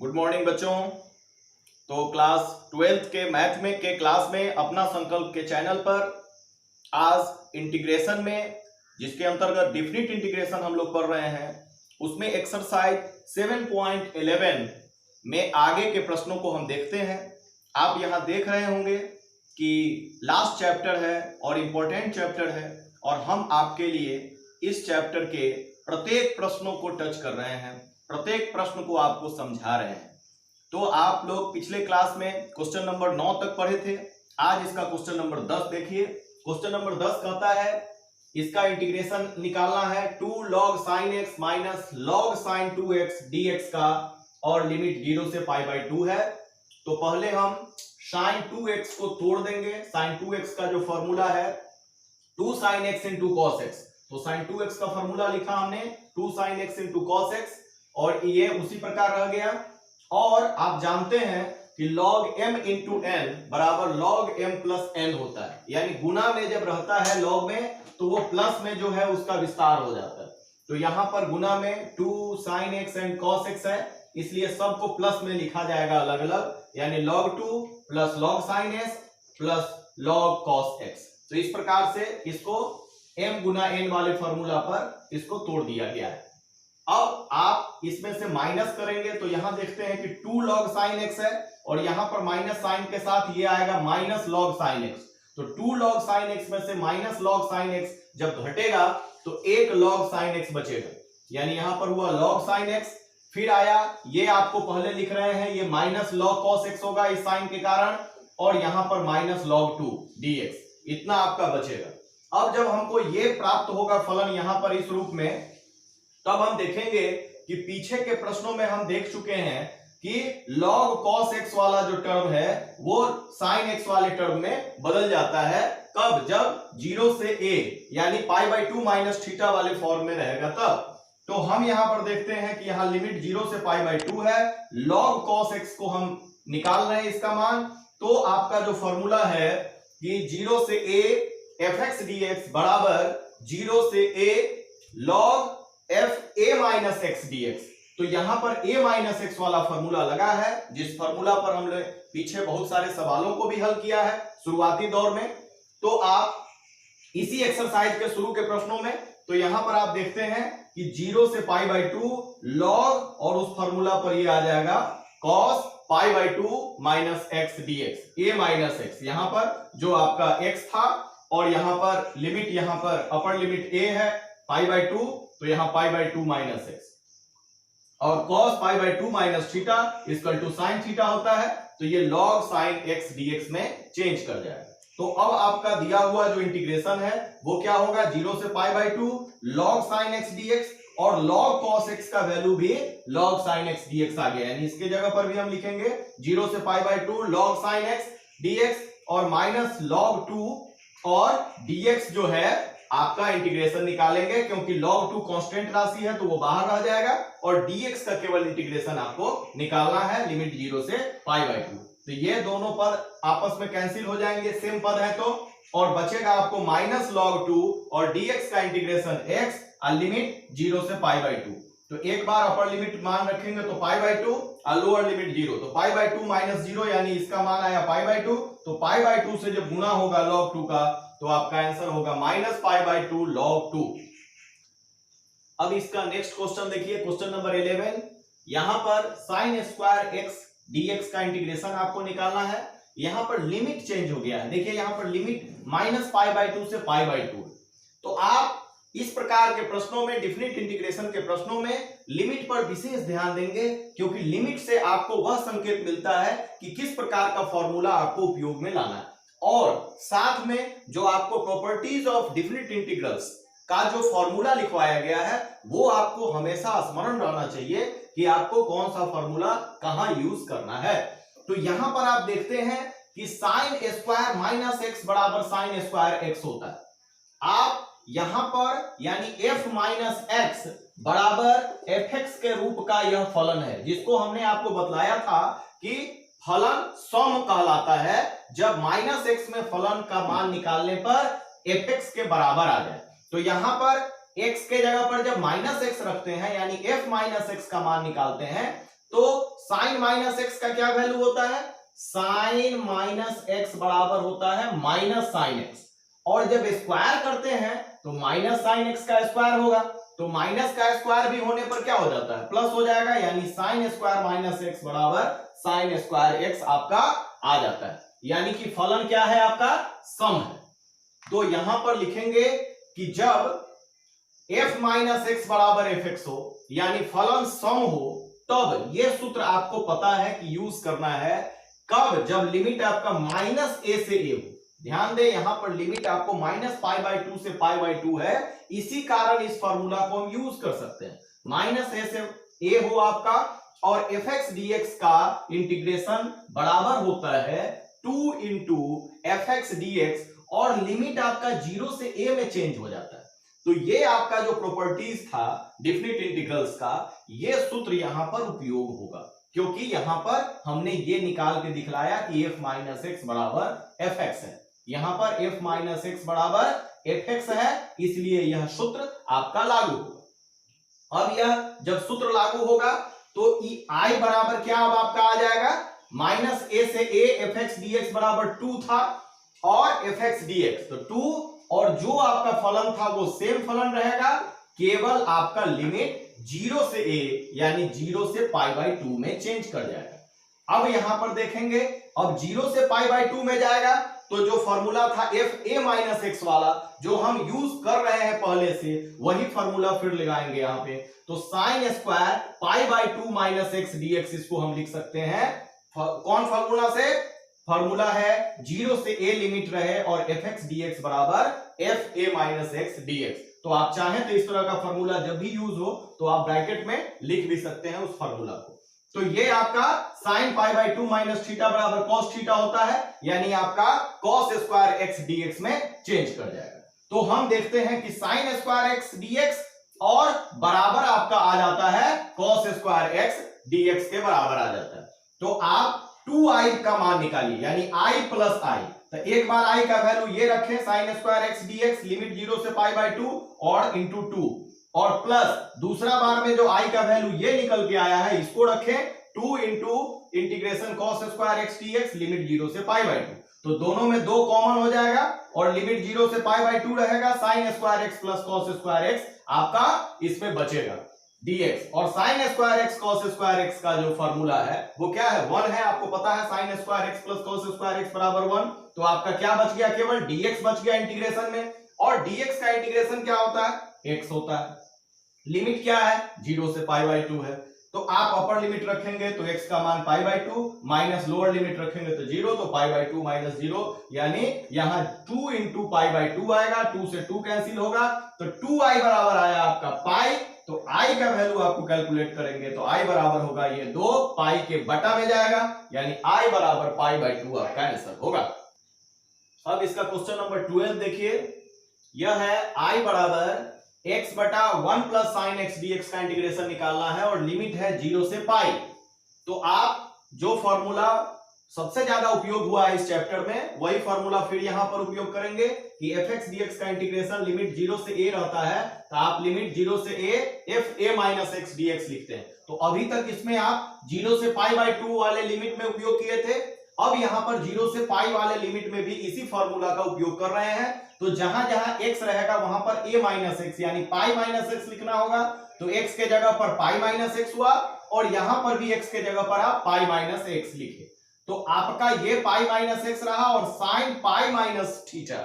Good morning बच्चों। तो class 12th के मैथ में के क्लास में अपना संकल्प के चैनल पर आज इंटीग्रेशन में, जिसके अंतर्गत डिफिनिट इंटीग्रेशन हम लोग पढ़ रहे हैं, उसमें एक्सरसाइज 7.11 में आगे के प्रश्नों को हम देखते हैं। आप यहाँ देख रहे होंगे कि लास्ट चैप्टर है और इम्पोर्टेंट चैप्टर है, और हम आपके लिए इस चैप्टर के प्रत्येक प्रश्नों को टच कर रहे हैं, प्रत्येक प्रश्न को आपको समझा रहे हैं। तो आप लोग पिछले क्लास में क्वेश्चन नंबर 9 तक पढ़े थे। आज इसका क्वेश्चन नंबर 10 देखिए। क्वेश्चन नंबर 10 कहता है इसका इंटीग्रेशन निकालना है 2 log sin x minus log sin 2x dx का, और लिमिट 0 से π/2 है। तो पहले हम sin 2x को तोड़ देंगे। sin 2x का जो फॉर्मूला है 2 sin x into cos x, तो sin 2x का फॉर्मूला लिखा हमने 2 sin x into cos x, और ये उसी प्रकार रह गया। और आप जानते हैं कि log m into n बराबर log m plus n होता है, यानी गुना में जब रहता है log में तो वो प्लस में जो है उसका विस्तार हो जाता है। तो यहां पर गुना में 2 sin x and cos x है, इसलिए सबको प्लस में लिखा जाएगा अलग अलग, यानी log 2 plus log sin x plus log cos x। तो इस प्रकार से इसको m गुना n वाले फॉर्मूला पर इसको तोड़ दिया गया है। अब आप इसमें से माइनस करेंगे तो यहां देखते हैं कि 2 log sin x है, और यहां पर माइनस साइन के साथ ये आएगा माइनस log sin x। तो 2 log sin x में से माइनस log sin x जब घटेगा तो 1 log sin x बचेगा, यानी यहां पर हुआ log sin x। फिर आया, ये आपको पहले लिख रहे हैं, ये माइनस log cos x होगा इस साइन के कारण, और यहां पर माइनस log 2 dx, इतना आपका बचेगा। अब जब हमको ये प्राप्त होगा फलन यहां पर इस रूप में, तब हम देखेंगे कि पीछे के प्रश्नों में हम देख चुके हैं कि log cos x वाला जो टर्म है वो sin x वाले टर्म में बदल जाता है। कब? जब 0 से a यानी π/2 माइनस थीटा वाले फॉर्म में रहेगा तब। तो हम यहां पर देखते हैं कि यहां लिमिट 0 से π/2 है, log cos x को हम निकाल रहे हैं इसका मान। तो आपका जो फॉर्मूला है कि 0 से a fx dx बराबर 0 से a log f a minus x dx। तो यहां पर a माइनस x वाला फॉर्मूला लगा है, जिस फॉर्मूला पर हमने पीछे बहुत सारे सवालों को भी हल किया है शुरुआती दौर में। तो आप इसी एक्सरसाइज के शुरू के प्रश्नों में, तो यहां पर आप देखते हैं कि 0 से π/2 log, और उस फॉर्मूला पर ये आ जाएगा cos π/2 minus x dx, a minus x, यहां पर जो आपका x था, और यहां पर लिमिट, यहां पर अपर लिमिट a है π/2, तो यहां π/2 माइनस x, और cos π/2 minus theta equal to sin theta होता है, तो ये log sin x dx में चेंज कर जाएगा। तो अब आपका दिया हुआ जो इंटीग्रेशन है वो क्या होगा, 0 से π/2 log sin x dx, और log cos x का वैल्यू भी log sin x dx आ गया, यानी इसके जगह पर भी हम लिखेंगे 0 से π/2 log sin x dx, और माइनस log 2, और dx जो है आपका इंटीग्रेशन निकालेंगे, क्योंकि log 2 कांस्टेंट राशि है तो वो बाहर रह जाएगा, और dx का केवल इंटीग्रेशन आपको निकालना है लिमिट 0 से π/2। तो ये दोनों पद आपस में कैंसिल हो जाएंगे, सेम पद है तो, और बचेगा आपको माइनस log 2 और dx का इंटीग्रेशन x और लिमिट 0 से π/2। तो एक बार अपर लिमिट मान रखेंगे तो π/2 और लोअर लिमिट 0, तो π/2 माइनस 0, यानी इसका मान आया π/2। तो π/2 से जब गुना होगा log 2 का, तो आपका आंसर होगा माइनस π/2 log 2। अब इसका नेक्स्ट क्वेश्चन देखिए, क्वेश्चन नंबर 11। यहां पर sin स्क्वायर x dx का इंटीग्रेशन आपको निकालना है। यहां पर लिमिट चेंज हो गया है, देखिए यहां पर लिमिट माइनस π/2 से π/2। तो आप इस प्रकार के प्रश्नों में, डिफिनिट इंटीग्रेशन के प्रश्नों में लिमिट पर विशेष ध्यान देंगे, क्योंकि लिमिट से आपको वह संकेत मिलता है कि किस प्रकार का फॉर्मूला आपको उपयोग में लाना है, और साथ में जो आपको प्रॉपर्टीज ऑफ डिफिनिट इंटीग्रल्स का जो फॉर्मूला लिखवाया गया है वो आपको हमेशा स्मरण रहना चाहिए कि आपको कौन सा फॉर्मूला कहां यूज करना है। तो यहां पर आप देखते हैं कि sin स्क्वायर माइनस x बराबर sin स्क्वायर x होता है। आप यहां पर यानी f माइनस x बराबर fx के रूप का यह फलन है, जिसको हमने आपको बतलाया था कि फलन सम कहलाता है जब माइनस x में फलन का मान निकालने पर fx के बराबर आ जाए। तो यहां पर x के जगह पर जब माइनस x रखते हैं, यानी f माइनस x का मान निकालते हैं, तो साइन माइनस एक्स का क्या वैल्यू होता है, साइन माइनस एक्स बराबर होता है माइनस साइन एक्स, और जब स्क्वायर करते हैं तो माइनस साइन एक्स का स्क्वायर होगा, तो माइनस का स्क्वायर भी होने पर क्या हो जाता है, प्लस हो जाएगा, यानी साइन स्क्वायर माइनस एक्स बराबर साइन स्क्वायर एक्स आपका आ जाता है, यानी कि फलन क्या है आपका, सम है। तो यहां पर लिखेंगे कि जब f माइनस एक्स बराबर एफ एक्स हो, यानी फलन सम हो, तब यह सूत्र आपको पता है कि यूज करना है कब, जब लिमिट आपका माइनस ए से ए हो। ध्यान दे यहां पर लिमिट आपको माइनस पाई बाई 2 से पाई बाई 2 है, इसी कारण इस फॉर्मूला को हम यूज कर सकते हैं। माइनस ए से ए हो आपका, और एफ एक्स डी एक्स का इंटीग्रेशन बराबर होता है 2 into F x D x, और लिमिट आपका 0 से a में चेंज हो जाता है। तो ये आपका जो प्रॉपर्टीज था डिफिनिट इंटीग्रल्स का, ये सूत्र यहां पर उपयोग होगा, क्योंकि यहां पर हमने ये निकाल के दिखलाया कि f माइनस एक्स बराबर एफ एक्स है, यहां पर f माइनस एक्स बराबर एफ एक्स है, इसलिए यह सूत्र आपका लागू होगा। अब यह जब सूत्र लागू होगा तो i बराबर क्या अब आपका आ जाएगा, माइनस a से a F x D x बराबर 2 था, और एफ एक्स डी एक्स तो 2, और जो आपका फलन था वो सेम फलन रहेगा, केवल आपका लिमिट 0 से a यानी 0 से पाई बाई 2 में चेंज कर जाएगा। अब यहां पर देखेंगे, अब 0 से पाई बाई 2 में जाएगा तो जो फॉर्मूला था एफ ए माइनस एक्स वाला जो हम यूज कर रहे हैं पहले से, वही फॉर्मूला फिर लगाएंगे यहां पे। तो sine square pi by 2 minus x D x, इसको हम लिख सकते हैं कौन फॉर्मूला से, फॉर्मूला है 0 से a लिमिट रहे और एफ एक्स डी एक्स बराबर F A minus x D x. तो आप चाहें तो इस तरह का फॉर्मूला जब भी यूज हो तो आप ब्रैकेट में लिख भी सकते हैं उस फॉर्मूला को। तो ये आपका sine pi by 2 minus theta बराबर कॉस थीटा होता है, यानी आपका cos square x D x में चेंज कर जाएगा। तो हम देखते हैं कि sign square x D x और बराबर आपका आ जाता है cos square x D x के बराबर आ जाता है। तो आप 2i का मान निकालिए, यानी i प्लस आई। तो एक बार i का वैल्यू ये रखें, sign square x D x limit 0 से पाई बाई 2 और इंटू 2, और प्लस दूसरा बार में जो i का वैल्यू ये निकल के आया है इसको रखें 2 into integration cos square x D x limit 0 से पाई बाई 2। तो दोनों में 2 कॉमन हो जाएगा और लिमिट 0 से पाई बाई 2 रहेगा, sign square x plus cos square x आपका इसमें बचेगा dx, और sign square x cos square x का जो फॉर्मूला है वो क्या है, 1 है, आपको पता है sign square x plus cos square x बराबर 1। तो आपका क्या बच गया, केवल dx बच गया इंटीग्रेशन में, और dx का इंटीग्रेशन क्या होता है, x होता है। लिमिट क्या है, 0 से पाई बाई 2 है, तो आप अपर लिमिट रखेंगे तो x का मान pi by 2, minus lower limit रखेंगे तो 0, तो पाई बाई 2 माइनस 0, यानी यहां 2 इंटू पाई बाई 2 आएगा, 2 से 2 कैंसिल होगा, तो 2i बराबर आया आपका पाई। तो i का वैल्यू आपको कैलकुलेट करेंगे तो i बराबर होगा ये 2 पाई के बटा में जाएगा, यानी i बराबर पाई बाई 2 आपका आंसर होगा। अब इसका क्वेश्चन नंबर 12 देखिए, यह है i बराबर x बटा 1 plus sine x D x का इंटीग्रेशन निकालना है और लिमिट है 0 से पाई। तो आप जो फॉर्मूला सबसे ज्यादा उपयोग हुआ है इस चैप्टर में वही फॉर्मूला फिर यहां पर उपयोग करेंगे कि एफ एक्स डी एक्स का इंटीग्रेशन लिमिट 0 से a रहता है, तो आप लिमिट 0 से a F A minus x D x लिखते हैं। तो अभी तक इसमें आप 0 से पाई बाई 2 वाले लिमिट में उपयोग किए थे, अब यहां पर 0 से पाई वाले लिमिट में भी इसी फॉर्मूला का उपयोग कर रहे हैं। तो जहां जहां x रहेगा वहां पर a माइनस एक्स यानी पाई माइनस एक्स लिखना होगा, तो x के जगह पर पाई माइनस एक्स हुआ, और यहां पर भी x के जगह पर आप पाई माइनस एक्स लिखे, तो आपका ये पाई माइनस एक्स रहा और साइन पाई माइनस थीटा।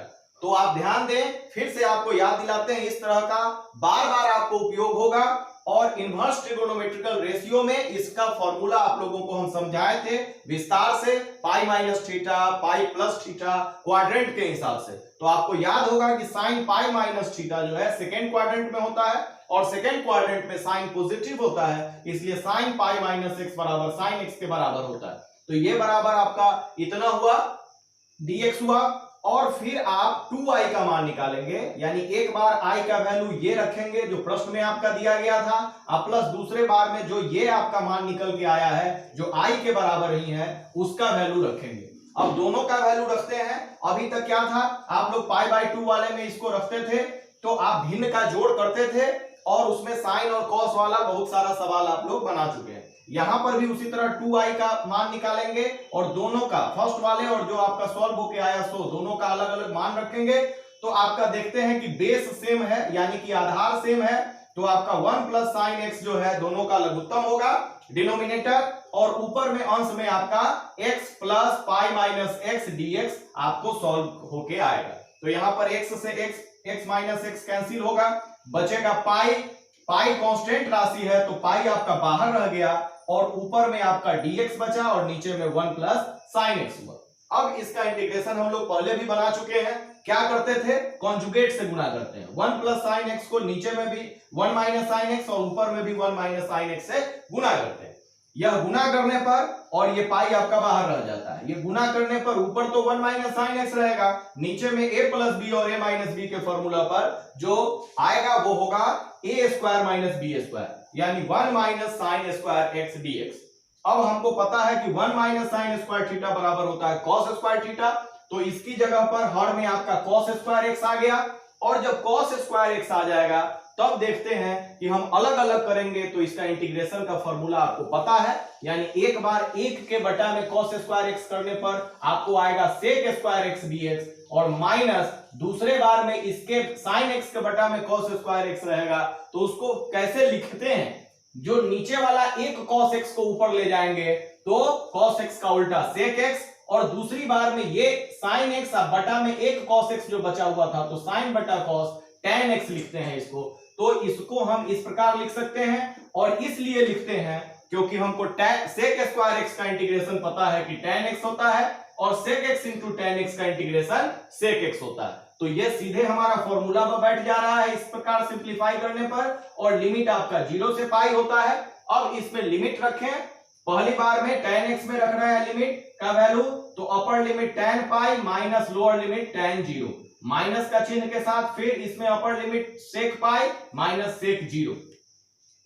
तो आप ध्यान दें, फिर से आपको याद दिलाते हैं, इस तरह का बार बार आपको उपयोग होगा, और इनवर्स ट्रिगोनोमेट्रिकल रेशियो में इसका फॉर्मूला आप लोगों को हम समझाए थे विस्तार से, pi minus theta, pi plus theta, quadrant के हिसाब से। तो आपको याद होगा कि साइन पाई माइनस थीटा जो है सेकेंड क्वाड्रेंट में होता है, और सेकेंड क्वाड्रेंट में साइन पॉजिटिव होता है, इसलिए साइन पाई माइनस एक्स बराबर साइन एक्स के बराबर होता है। तो ये बराबर आपका इतना हुआ dx हुआ, और फिर आप 2i का मान निकालेंगे, यानी एक बार i का वैल्यू ये रखेंगे जो प्रश्न में आपका दिया गया था, अब प्लस दूसरे बार में जो ये आपका मान निकल के आया है जो i के बराबर ही है उसका वैल्यू रखेंगे। अब दोनों का वैल्यू रखते हैं, अभी तक क्या था, आप लोग पाई बाई 2 वाले में इसको रखते थे तो आप भिन्न का जोड़ करते थे, और उसमें साइन और कॉस वाला बहुत सारा सवाल आप लोग बना चुके हैं। यहां पर भी उसी तरह 2i का मान निकालेंगे और दोनों का फर्स्ट वाले और जो आपका सॉल्व होके आया सो दोनों का अलग अलग मान रखेंगे। तो आपका देखते हैं कि बेस सेम है यानी कि आधार सेम है, तो आपका 1 प्लस साइन एक्स जो है दोनों का लघुत्तम होगा डिनोमिनेटर, और ऊपर में अंश में आपका x plus pi minus x dx आपको सॉल्व होके आएगा। तो यहां पर x से x माइनस एक्स कैंसिल होगा, बचेगा पाई, पाई कांस्टेंट राशि है तो पाई आपका बाहर रह गया और ऊपर में आपका dx बचा और नीचे में 1 प्लस साइन एक्स हुआ। अब इसका इंटीग्रेशन हम लोग पहले भी बना चुके हैं, क्या करते थे कॉन्जुगेट से गुना करते हैं, 1 प्लस साइन एक्स को नीचे में भी 1 माइनस साइन एक्स और ऊपर में भी 1 माइनस साइन एक्स से गुना करते हैं। यह गुना करने पर और ये पाई आपका बाहर रह जाता है, ये गुना करने पर ऊपर तो 1 माइनस साइन एक्स रहेगा, नीचे में a प्लस बी और a माइनस बी के फॉर्मूला पर जो आएगा वो होगा a square minus b square यानी 1 minus sine square x dx। अब हमको पता है कि 1 माइनस साइन स्क्वायर थीटा बराबर होता है कॉस स्क्वायर थीटा, तो इसकी जगह पर हर में आपका कॉस स्क्वायर एक्स आ गया, और जब कॉस स्क्वायर एक्स आ जाएगा तब देखते हैं कि हम अलग अलग करेंगे तो इसका इंटीग्रेशन का फॉर्मूला आपको पता है, यानी एक बार 1 के बटा में कॉस स्क्वायर एक्स करने पर आपको आएगा सेक स्क्वायर एक्स dx, और माइनस दूसरे बार में इसके साइन एक्स के बटा में कॉस स्क्वायर एक्स रहेगा, तो उसको कैसे लिखते हैं, जो नीचे वाला एक कॉस एक्स को ऊपर ले जाएंगे तो कॉस एक्स का उल्टा सेक एक्स, और दूसरी बार में ये साइन एक्स बटा में एक कॉस एक्स जो बचा हुआ था तो साइन बटा कॉस tan x लिखते हैं इसको। तो इसको हम इस प्रकार लिख सकते हैं, और इसलिए लिखते हैं क्योंकि हमको सेक स्क्वायर एक्स का इंटीग्रेशन पता है कि tan x होता है और सेक x इंटू tan x का इंटीग्रेशन सेक x होता है, तो ये सीधे हमारा फॉर्मूला पर बैठ जा रहा है इस प्रकार सिंप्लीफाई करने पर, और लिमिट आपका 0 से पाई होता है। अब इसमें लिमिट रखें, पहली बार में tan x में रख रहे हैं लिमिट का वैल्यू, तो upper limit tan pi minus lower limit tan 0, minus का चिन्ह के साथ फिर इसमें अपर लिमिट सेक पाई माइनस सेक 0।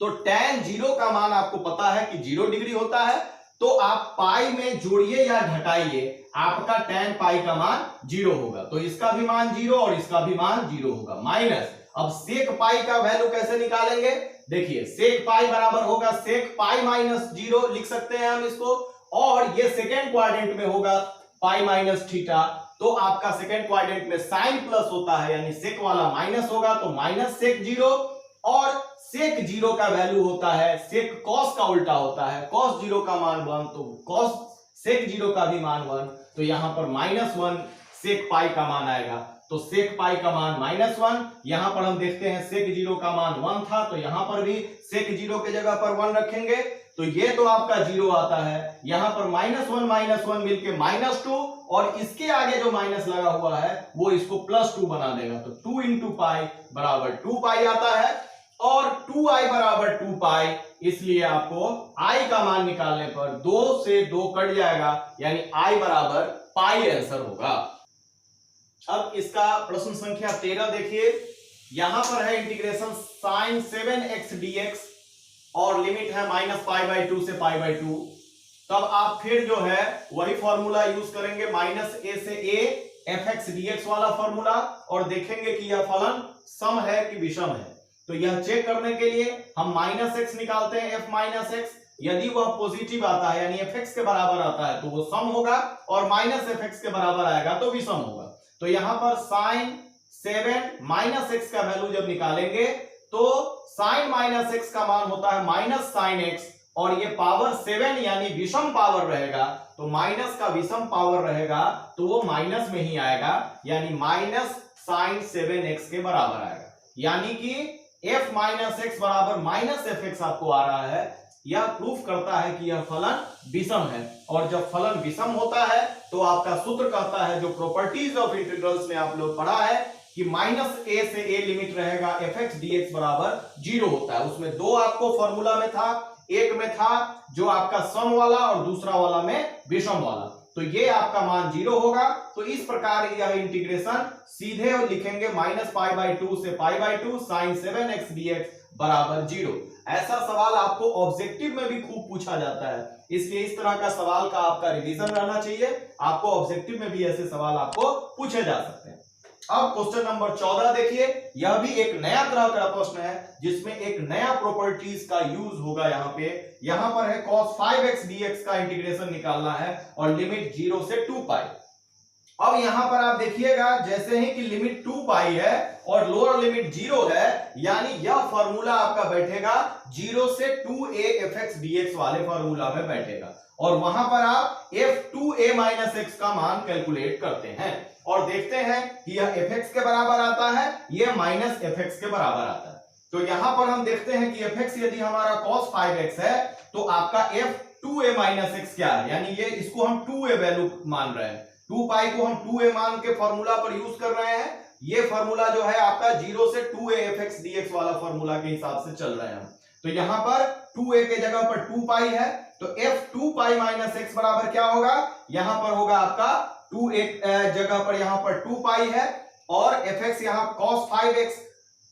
तो tan 0 का मान आपको पता है कि 0 डिग्री होता है, तो आप पाई में जोड़िए या घटाइए आपका tan पाई का मान 0 होगा, तो इसका भी मान 0 और इसका भी मान 0 होगा माइनस। अब सेक पाई का वैल्यू कैसे निकालेंगे, देखिए सेक पाई बराबर होगा सेक पाई माइनस 0 लिख सकते हैं हम इसको, और ये सेकेंड क्वाड्रेंट में होगा पाई माइनस थीटा, तो आपका सेकेंड क्वाड्रेंट में साइन प्लस होता है यानी सेक वाला माइनस होगा तो माइनस सेक 0, और सेक 0 का वैल्यू होता है सेक कॉस का उल्टा होता है, कॉस 0 का मान 1 तो कॉस सेक 0 का भी मान 1, तो यहां पर -1 सेक पाई का मान आएगा, तो सेक पाई का मान -1। यहां पर हम देखते हैं सेक 0 का मान 1 था, तो यहां पर भी सेक 0 के जगह पर 1 रखेंगे, तो ये तो आपका 0 आता है, यहां पर -1 मिलके -2, और इसके आगे जो माइनस लगा हुआ है वो इसको +2 बना देगा, तो 2 इंटू पाई बराबर 2 पाई आता है, और 2i बराबर 2 पाई, इसलिए आपको i का मान निकालने पर 2 से 2 कट जाएगा यानी i बराबर पाई आंसर होगा। अब इसका प्रश्न संख्या 13 देखिए, यहां पर है इंटीग्रेशन साइन 7x dx और लिमिट है -π/2 से π/2, तब आप फिर जो है वही फॉर्मूला यूज करेंगे -a से a fx dx वाला फॉर्मूला, और देखेंगे कि यह फलन सम है कि विषम है। तो यह चेक करने के लिए हम -x निकालते हैं, f माइनस एक्स, यदि वह पॉजिटिव आता है यानी fx के बराबर आता है तो वो सम होगा, और -fx के बराबर आएगा तो विषम होगा। तो यहां पर साइन 7 -x का वैल्यू जब निकालेंगे तो साइन -x का मान होता है -sin x, और ये पावर 7 यानी विषम पावर रहेगा, तो माइनस का विषम पावर रहेगा तो वो माइनस में ही आएगा, यानी -sin 7x के बराबर आएगा, यानी कि f माइनस एक्स बराबर -fx आपको आ रहा है। यह प्रूफ करता है कि यह फलन विषम है, और जब फलन विषम होता है तो आपका सूत्र कहता है, जो प्रॉपर्टीज ऑफ इंटीग्रल्स में आप लोग पढ़ा है कि -a से a लिमिट रहेगा fx dx बराबर 0 होता है। उसमें दो आपको फॉर्मूला में था, एक में था जो आपका सम वाला और दूसरा वाला में विषम वाला, तो ये आपका मान 0 होगा। तो इस प्रकार यह इंटीग्रेशन सीधे और लिखेंगे -π/2 से π/2 sin 7x dx बराबर 0। ऐसा सवाल आपको ऑब्जेक्टिव में भी खूब पूछा जाता है, इसलिए इस तरह का सवाल का आपका रिवीजन रहना चाहिए, आपको ऑब्जेक्टिव में भी ऐसे सवाल आपको पूछे जा सकते हैं। अब क्वेश्चन नंबर 14 देखिए, यह भी एक नया तरह का प्रश्न है जिसमें एक नया प्रॉपर्टीज का यूज होगा। यहां पर है cos 5x dx का इंटीग्रेशन निकालना है और लिमिट 0 से 2 पाई। अब यहां पर आप देखिएगा, जैसे ही कि लिमिट 2 पाई है और लोअर लिमिट 0 है, यानी यह फार्मूला आपका बैठेगा 0 से 2a fx dx वाले फार्मूला में बैठेगा और वहां पर आप f2a माइनस x का मान कैलकुलेट करते हैं और देखते हैं कि यह fx के बराबर आता है, यह माइनस fx के बराबर आता है। तो यहां पर हम देखते हैं कि fx यदि हमारा cos 5x है तो आपका f2a माइनस x क्या है, यानी ये इसको हम 2a वैल्यू मान रहे हैं, 2 पाई को हम 2a मान के फॉर्मूला पर यूज कर रहे हैं। ये फॉर्मूला जो है आपका 0 से 2a fx dx वाला फॉर्मूला के हिसाब से चल रहे हैं हम। तो यहां पर 2a के जगह पर 2 पाई है तो f2 पाई माइनस x बराबर क्या होगा, यहां पर होगा आपका 2a जगह पर यहां पर 2 पाई है और fx यहां cos 5x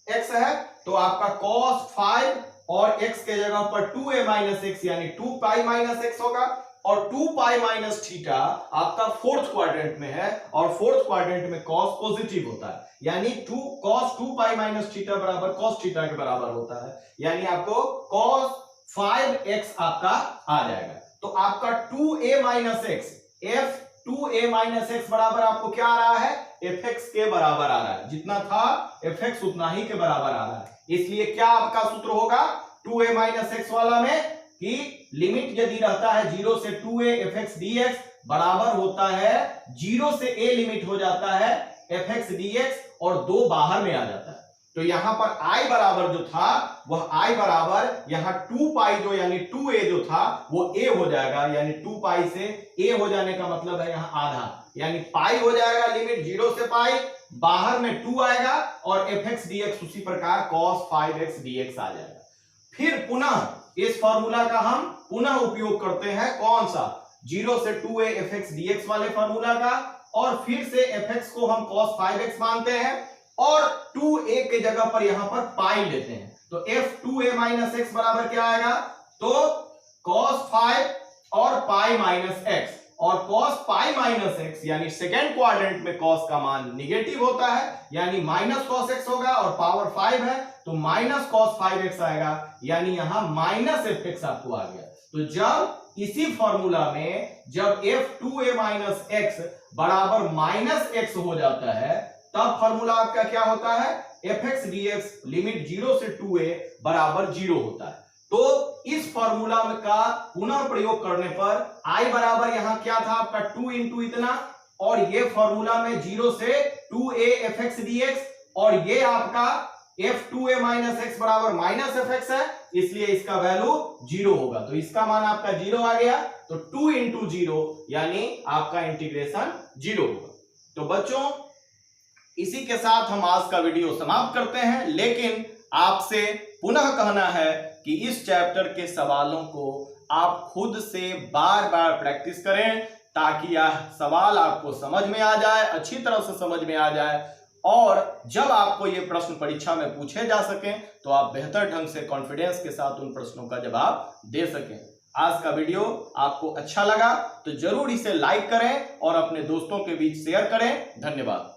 x है तो आपका cos 5 और x के जगह पर 2a माइनस x यानी 2 पाई माइनस x होगा और 2 पाई माइनस थीटा आपका फोर्थ क्वाड्रेंट में है और फोर्थ क्वाड्रेंट में cos पॉजिटिव होता है, यानी cos 2 पाई माइनस थीटा बराबर cos थीटा के बराबर होता है, यानी आपको cos 5x आपका आ जाएगा। तो आपका 2a minus x f2a minus x बराबर आपको क्या आ रहा है, fx के बराबर आ रहा है, जितना था fx उतना ही के बराबर आ रहा है। इसलिए क्या आपका सूत्र होगा 2a माइनस x वाला में कि लिमिट यदि रहता है 0 से 2a fx dx बराबर होता है 0 से a लिमिट हो जाता है fx dx और 2 बाहर में आ जाता है। तो यहां पर i बराबर जो था वह i बराबर यहां 2 पाई जो यानी 2a जो था वो a हो जाएगा, यानी 2 पाई से a हो जाने का मतलब है यहां आधा, यानी पाई हो जाएगा लिमिट 0 से पाई, बाहर में 2 आएगा और fx dx उसी प्रकार cos 5x dx आ जाएगा। फिर पुनः इस फार्मूला का हम पुनः उपयोग करते हैं, कौन सा, 0 से 2a fx dx वाले फार्मूला का, और फिर से fx को हम cos 5x मानते हैं और 2a के जगह पर यहां पर पाई लेते हैं। तो f2a माइनस x बराबर क्या आएगा, तो cos 5 और पाई माइनस x, और cos पाई माइनस x यानी सेकेंड क्वाड्रेंट में cos का मान निगेटिव होता है, यानी माइनस cos x होगा और पावर 5 है तो माइनस cos 5x आएगा, यानी यहां माइनस fx आपको आ गया। तो जब इसी फॉर्मूला में जब f2a माइनस x बराबर माइनस x हो जाता है तब फॉर्मूला आपका क्या होता है, fx dx लिमिट 0 से 2a बराबर 0 होता है। तो इस फॉर्मूला में का पुनः प्रयोग करने पर i बराबर यहां क्या था आपका 2 इंटू इतना, और ये फॉर्मूला में 0 से 2a fx dx और ये आपका f2a माइनस x बराबर माइनस fx है, इसलिए इसका वैल्यू 0 होगा। तो इसका मान आपका 0 आ गया, तो 2 इंटू 0 यानी आपका इंटीग्रेशन 0 होगा। तो बच्चों इसी के साथ हम आज का वीडियो समाप्त करते हैं, लेकिन आपसे पुनः कहना है कि इस चैप्टर के सवालों को आप खुद से बार बार प्रैक्टिस करें ताकि यह सवाल आपको समझ में आ जाए, अच्छी तरह से समझ में आ जाए, और जब आपको ये प्रश्न परीक्षा में पूछे जा सकें तो आप बेहतर ढंग से कॉन्फिडेंस के साथ उन प्रश्नों का जवाब दे सकें। आज का वीडियो आपको अच्छा लगा तो जरूर इसे लाइक करें और अपने दोस्तों के बीच शेयर करें। धन्यवाद।